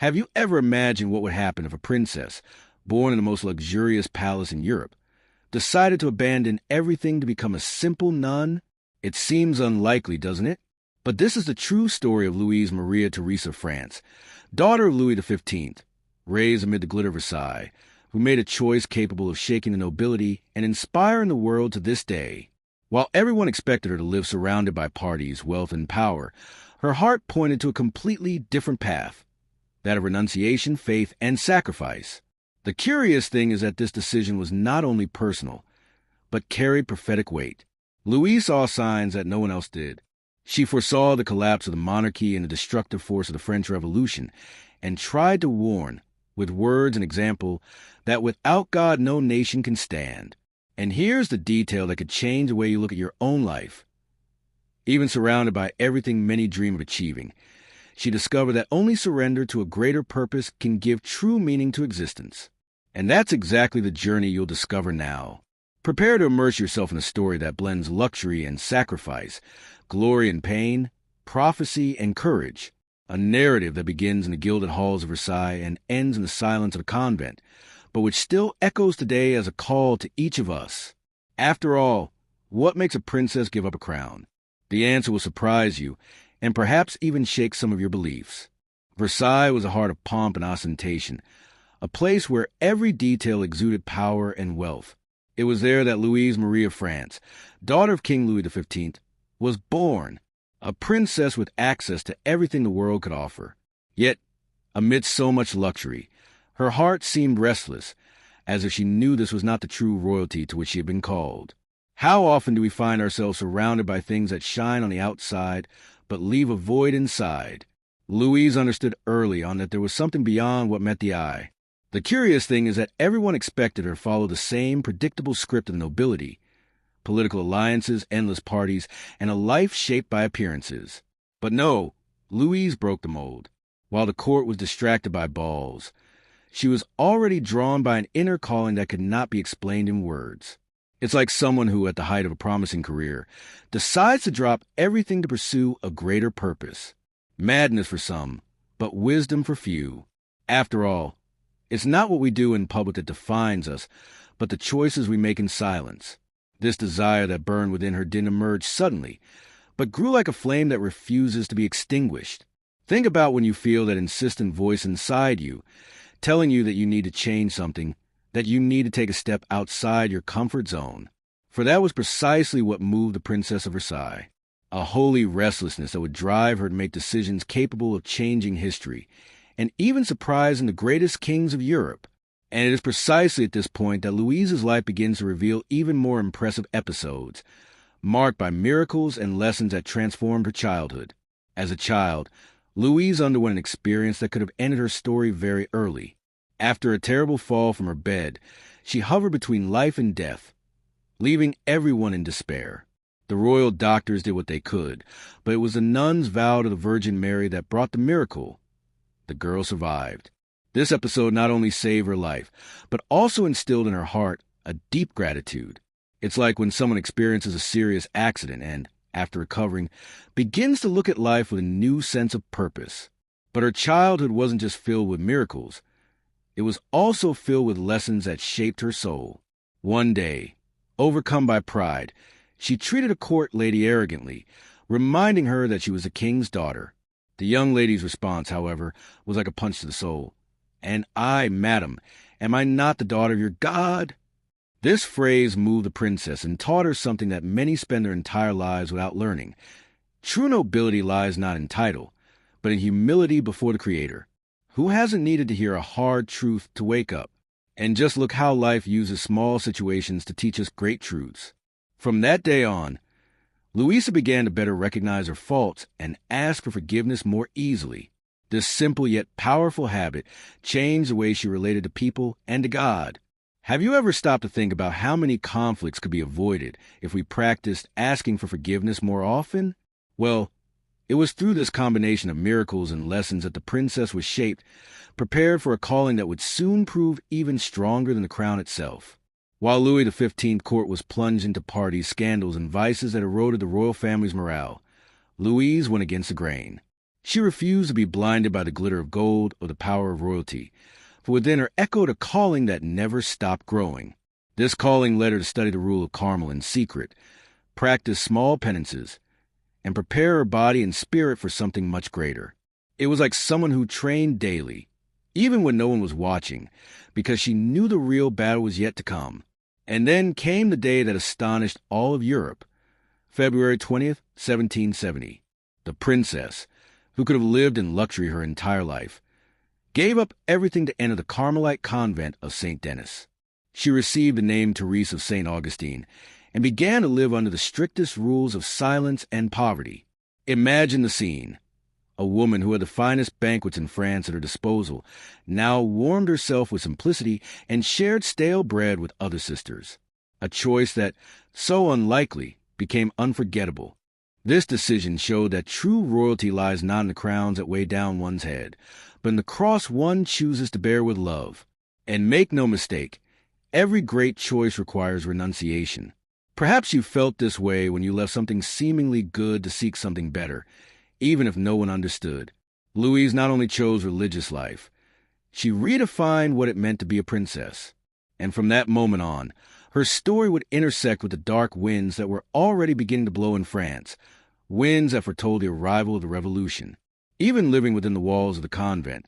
Have you ever imagined what would happen if a princess, born in the most luxurious palace in Europe, decided to abandon everything to become a simple nun? It seems unlikely, doesn't it? But this is the true story of Louise Maria Theresa of France, daughter of Louis XV, raised amid the glitter of Versailles, who made a choice capable of shaking the nobility and inspiring the world to this day. While everyone expected her to live surrounded by parties, wealth, and power, her heart pointed to a completely different path, that of renunciation, faith, and sacrifice. The curious thing is that this decision was not only personal, but carried prophetic weight. Louise saw signs that no one else did. She foresaw the collapse of the monarchy and the destructive force of the French Revolution, and tried to warn, with words and example, that without God no nation can stand. And here's the detail that could change the way you look at your own life. Even surrounded by everything many dream of achieving, she discovered that only surrender to a greater purpose can give true meaning to existence. And that's exactly the journey you'll discover now. Prepare to immerse yourself in a story that blends luxury and sacrifice, glory and pain, prophecy and courage. A narrative that begins in the gilded halls of Versailles and ends in the silence of a convent, but which still echoes today as a call to each of us. After all, what makes a princess give up a crown? The answer will surprise you, and perhaps even shake some of your beliefs. Versailles was a heart of pomp and ostentation, a place where every detail exuded power and wealth. It was there that Louise Marie of France, daughter of King Louis XV, was born, a princess with access to everything the world could offer. Yet, amidst so much luxury, her heart seemed restless, as if she knew this was not the true royalty to which she had been called. How often do we find ourselves surrounded by things that shine on the outside, but leave a void inside? Louise understood early on that there was something beyond what met the eye. The curious thing is that everyone expected her to follow the same predictable script of nobility: political alliances, endless parties, and a life shaped by appearances. But no, Louise broke the mold. While the court was distracted by balls, she was already drawn by an inner calling that could not be explained in words. It's like someone who, at the height of a promising career, decides to drop everything to pursue a greater purpose. Madness for some, but wisdom for few. After all, it's not what we do in public that defines us, but the choices we make in silence. This desire that burned within her didn't emerge suddenly, but grew like a flame that refuses to be extinguished. Think about when you feel that insistent voice inside you, telling you that you need to change something, that you need to take a step outside your comfort zone. For that was precisely what moved the Princess of Versailles. A holy restlessness that would drive her to make decisions capable of changing history, and even surprising the greatest kings of Europe. And it is precisely at this point that Louise's life begins to reveal even more impressive episodes, marked by miracles and lessons that transformed her childhood. As a child, Louise underwent an experience that could have ended her story very early. After a terrible fall from her bed, she hovered between life and death, leaving everyone in despair. The royal doctors did what they could, but it was the nuns' vow to the Virgin Mary that brought the miracle. The girl survived. This episode not only saved her life, but also instilled in her heart a deep gratitude. It's like when someone experiences a serious accident and, after recovering, begins to look at life with a new sense of purpose. But her childhood wasn't just filled with miracles. It was also filled with lessons that shaped her soul. One day, overcome by pride, she treated a court lady arrogantly, reminding her that she was a king's daughter. The young lady's response, however, was like a punch to the soul. "And I, madam, am I not the daughter of your God?" This phrase moved the princess and taught her something that many spend their entire lives without learning. True nobility lies not in title, but in humility before the Creator. Who hasn't needed to hear a hard truth to wake up? And just look how life uses small situations to teach us great truths. From that day on, Louisa began to better recognize her faults and ask for forgiveness more easily. This simple yet powerful habit changed the way she related to people and to God. Have you ever stopped to think about how many conflicts could be avoided if we practiced asking for forgiveness more often? Well, it was through this combination of miracles and lessons that the princess was shaped, prepared for a calling that would soon prove even stronger than the crown itself. While Louis XV court was plunged into parties, scandals, and vices that eroded the royal family's morale, Louise went against the grain. She refused to be blinded by the glitter of gold or the power of royalty, for within her echoed a calling that never stopped growing. This calling led her to study the rule of Carmel in secret, practice small penances, and prepare her body and spirit for something much greater. It was like someone who trained daily, even when no one was watching, because she knew the real battle was yet to come. And then came the day that astonished all of Europe, February 20th, 1770. The princess, who could have lived in luxury her entire life, gave up everything to enter the Carmelite convent of St. Denis. She received the name Therese of St. Augustine and began to live under the strictest rules of silence and poverty. Imagine the scene. A woman who had the finest banquets in France at her disposal now warmed herself with simplicity and shared stale bread with other sisters, a choice that, so unlikely, became unforgettable. This decision showed that true royalty lies not in the crowns that weigh down one's head, but in the cross one chooses to bear with love. And make no mistake, every great choice requires renunciation. Perhaps you felt this way when you left something seemingly good to seek something better, even if no one understood. Louise not only chose religious life, she redefined what it meant to be a princess. And from that moment on, her story would intersect with the dark winds that were already beginning to blow in France, winds that foretold the arrival of the revolution. Even living within the walls of the convent,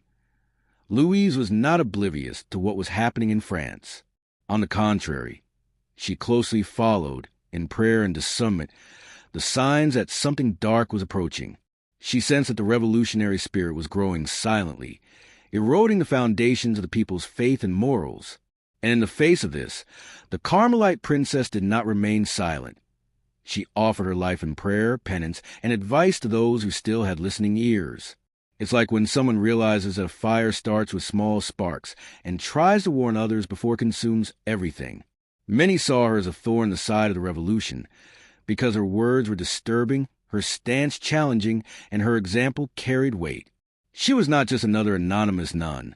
Louise was not oblivious to what was happening in France. On the contrary, she closely followed, in prayer and discernment, the signs that something dark was approaching. She sensed that the revolutionary spirit was growing silently, eroding the foundations of the people's faith and morals. And in the face of this, the Carmelite princess did not remain silent. She offered her life in prayer, penance, and advice to those who still had listening ears. It's like when someone realizes that a fire starts with small sparks and tries to warn others before it consumes everything. Many saw her as a thorn in the side of the revolution, because her words were disturbing, her stance challenging, and her example carried weight. She was not just another anonymous nun.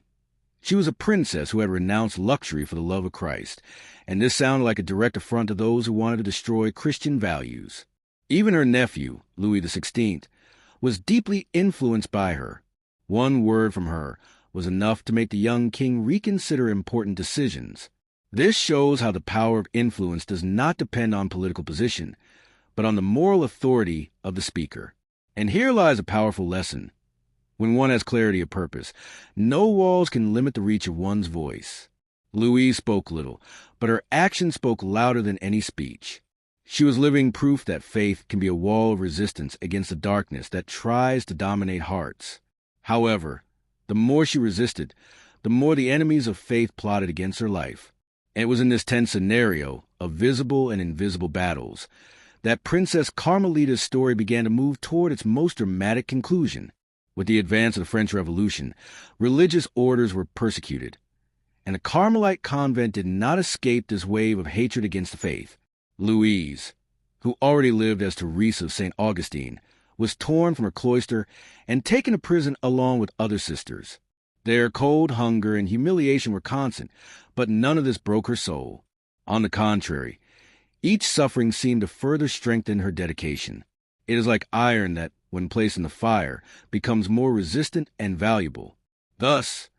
She was a princess who had renounced luxury for the love of Christ, and this sounded like a direct affront to those who wanted to destroy Christian values. Even her nephew, Louis XVI, was deeply influenced by her. One word from her was enough to make the young king reconsider important decisions. This shows how the power of influence does not depend on political position, but on the moral authority of the speaker. And here lies a powerful lesson. When one has clarity of purpose, no walls can limit the reach of one's voice. Louise spoke little, but her action spoke louder than any speech. She was living proof that faith can be a wall of resistance against the darkness that tries to dominate hearts. However, the more she resisted, the more the enemies of faith plotted against her life. And it was in this tense scenario of visible and invisible battles that Princess Carmelita's story began to move toward its most dramatic conclusion. With the advance of the French Revolution, religious orders were persecuted, and the Carmelite convent did not escape this wave of hatred against the faith. Louise, who already lived as Therese of St. Augustine, was torn from her cloister and taken to prison along with other sisters. Their cold, hunger, and humiliation were constant, but none of this broke her soul. On the contrary, each suffering seemed to further strengthen her dedication. It is like iron that, when placed in the fire, becomes more resistant and valuable. Thus,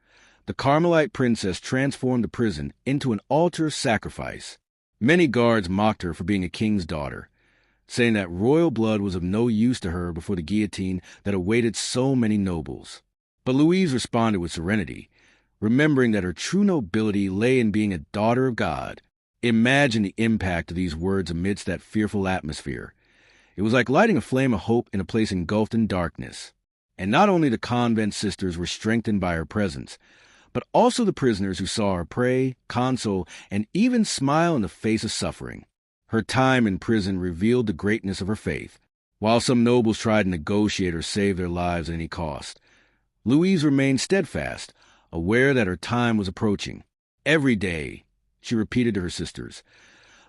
the Carmelite princess transformed the prison into an altar of sacrifice. Many guards mocked her for being a king's daughter, saying that royal blood was of no use to her before the guillotine that awaited so many nobles. But Louise responded with serenity, remembering that her true nobility lay in being a daughter of God. Imagine the impact of these words amidst that fearful atmosphere. It was like lighting a flame of hope in a place engulfed in darkness. And not only the convent sisters were strengthened by her presence, but also the prisoners who saw her pray, console, and even smile in the face of suffering. Her time in prison revealed the greatness of her faith. While some nobles tried to negotiate or save their lives at any cost, Louise remained steadfast, aware that her time was approaching. Every day, she repeated to her sisters,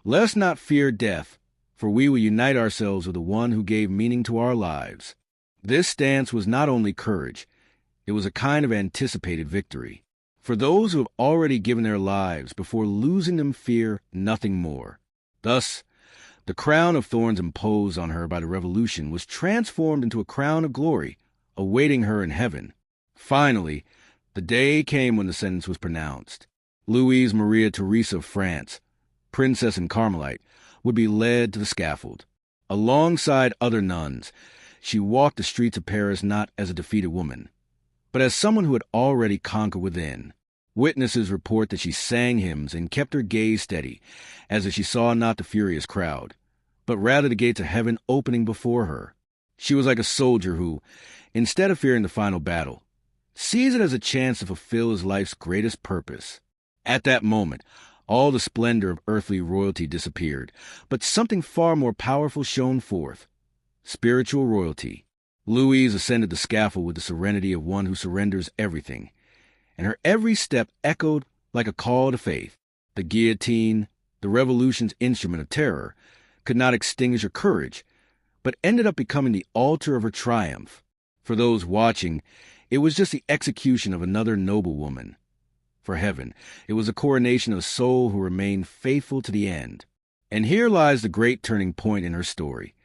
"Let us not fear death, for we will unite ourselves with the one who gave meaning to our lives." This stance was not only courage, it was a kind of anticipated victory. For those who have already given their lives, before losing them fear nothing more. Thus, the crown of thorns imposed on her by the revolution was transformed into a crown of glory, awaiting her in heaven. Finally, the day came when the sentence was pronounced. Louise Maria Theresa of France, princess and Carmelite, would be led to the scaffold. Alongside other nuns, she walked the streets of Paris not as a defeated woman, but as someone who had already conquered within. Witnesses report that she sang hymns and kept her gaze steady, as if she saw not the furious crowd, but rather the gates of heaven opening before her. She was like a soldier who, instead of fearing the final battle, sees it as a chance to fulfill his life's greatest purpose. At that moment, all the splendor of earthly royalty disappeared, but something far more powerful shone forth: spiritual royalty. Louise ascended the scaffold with the serenity of one who surrenders everything, and her every step echoed like a call to faith. The guillotine, the revolution's instrument of terror, could not extinguish her courage, but ended up becoming the altar of her triumph. For those watching, it was just the execution of another noble woman. For heaven, it was a coronation of a soul who remained faithful to the end. And here lies the great turning point in her story.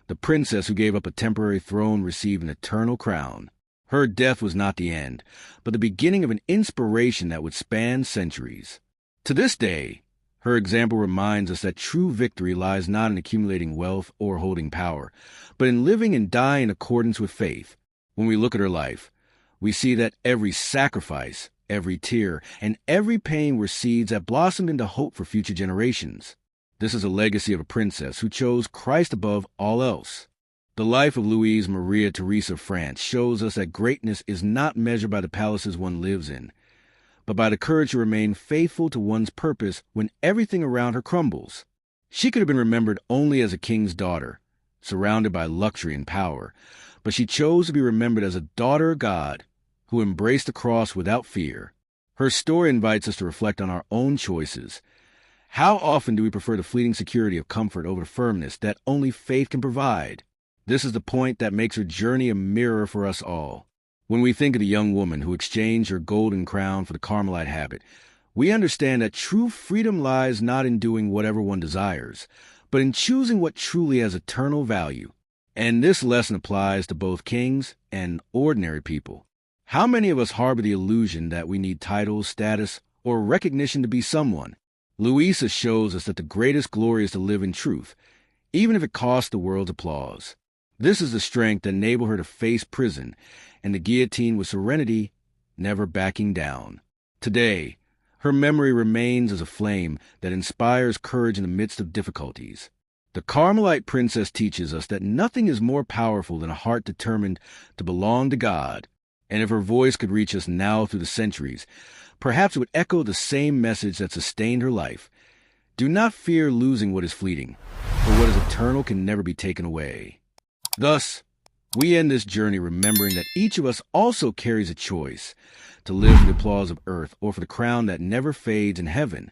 The princess who gave up a temporary throne received an eternal crown. Her death was not the end, but the beginning of an inspiration that would span centuries. To this day, her example reminds us that true victory lies not in accumulating wealth or holding power, but in living and dying in accordance with faith. When we look at her life, we see that every sacrifice, every tear, and every pain were seeds that blossomed into hope for future generations. This is a legacy of a princess who chose Christ above all else. The life of Louise Maria Theresa of France shows us that greatness is not measured by the palaces one lives in, but by the courage to remain faithful to one's purpose when everything around her crumbles. She could have been remembered only as a king's daughter, surrounded by luxury and power, but she chose to be remembered as a daughter of God who embraced the cross without fear. Her story invites us to reflect on our own choices. How often do we prefer the fleeting security of comfort over the firmness that only faith can provide? This is the point that makes her journey a mirror for us all. When we think of the young woman who exchanged her golden crown for the Carmelite habit, we understand that true freedom lies not in doing whatever one desires, but in choosing what truly has eternal value. And this lesson applies to both kings and ordinary people. How many of us harbor the illusion that we need titles, status, or recognition to be someone? Louisa shows us that the greatest glory is to live in truth, even if it costs the world's applause. This is the strength that enabled her to face prison and the guillotine with serenity, never backing down. Today, her memory remains as a flame that inspires courage in the midst of difficulties. The Carmelite princess teaches us that nothing is more powerful than a heart determined to belong to God. And if her voice could reach us now through the centuries, perhaps it would echo the same message that sustained her life. Do not fear losing what is fleeting, for what is eternal can never be taken away. Thus, we end this journey remembering that each of us also carries a choice: to live for the applause of earth or for the crown that never fades in heaven.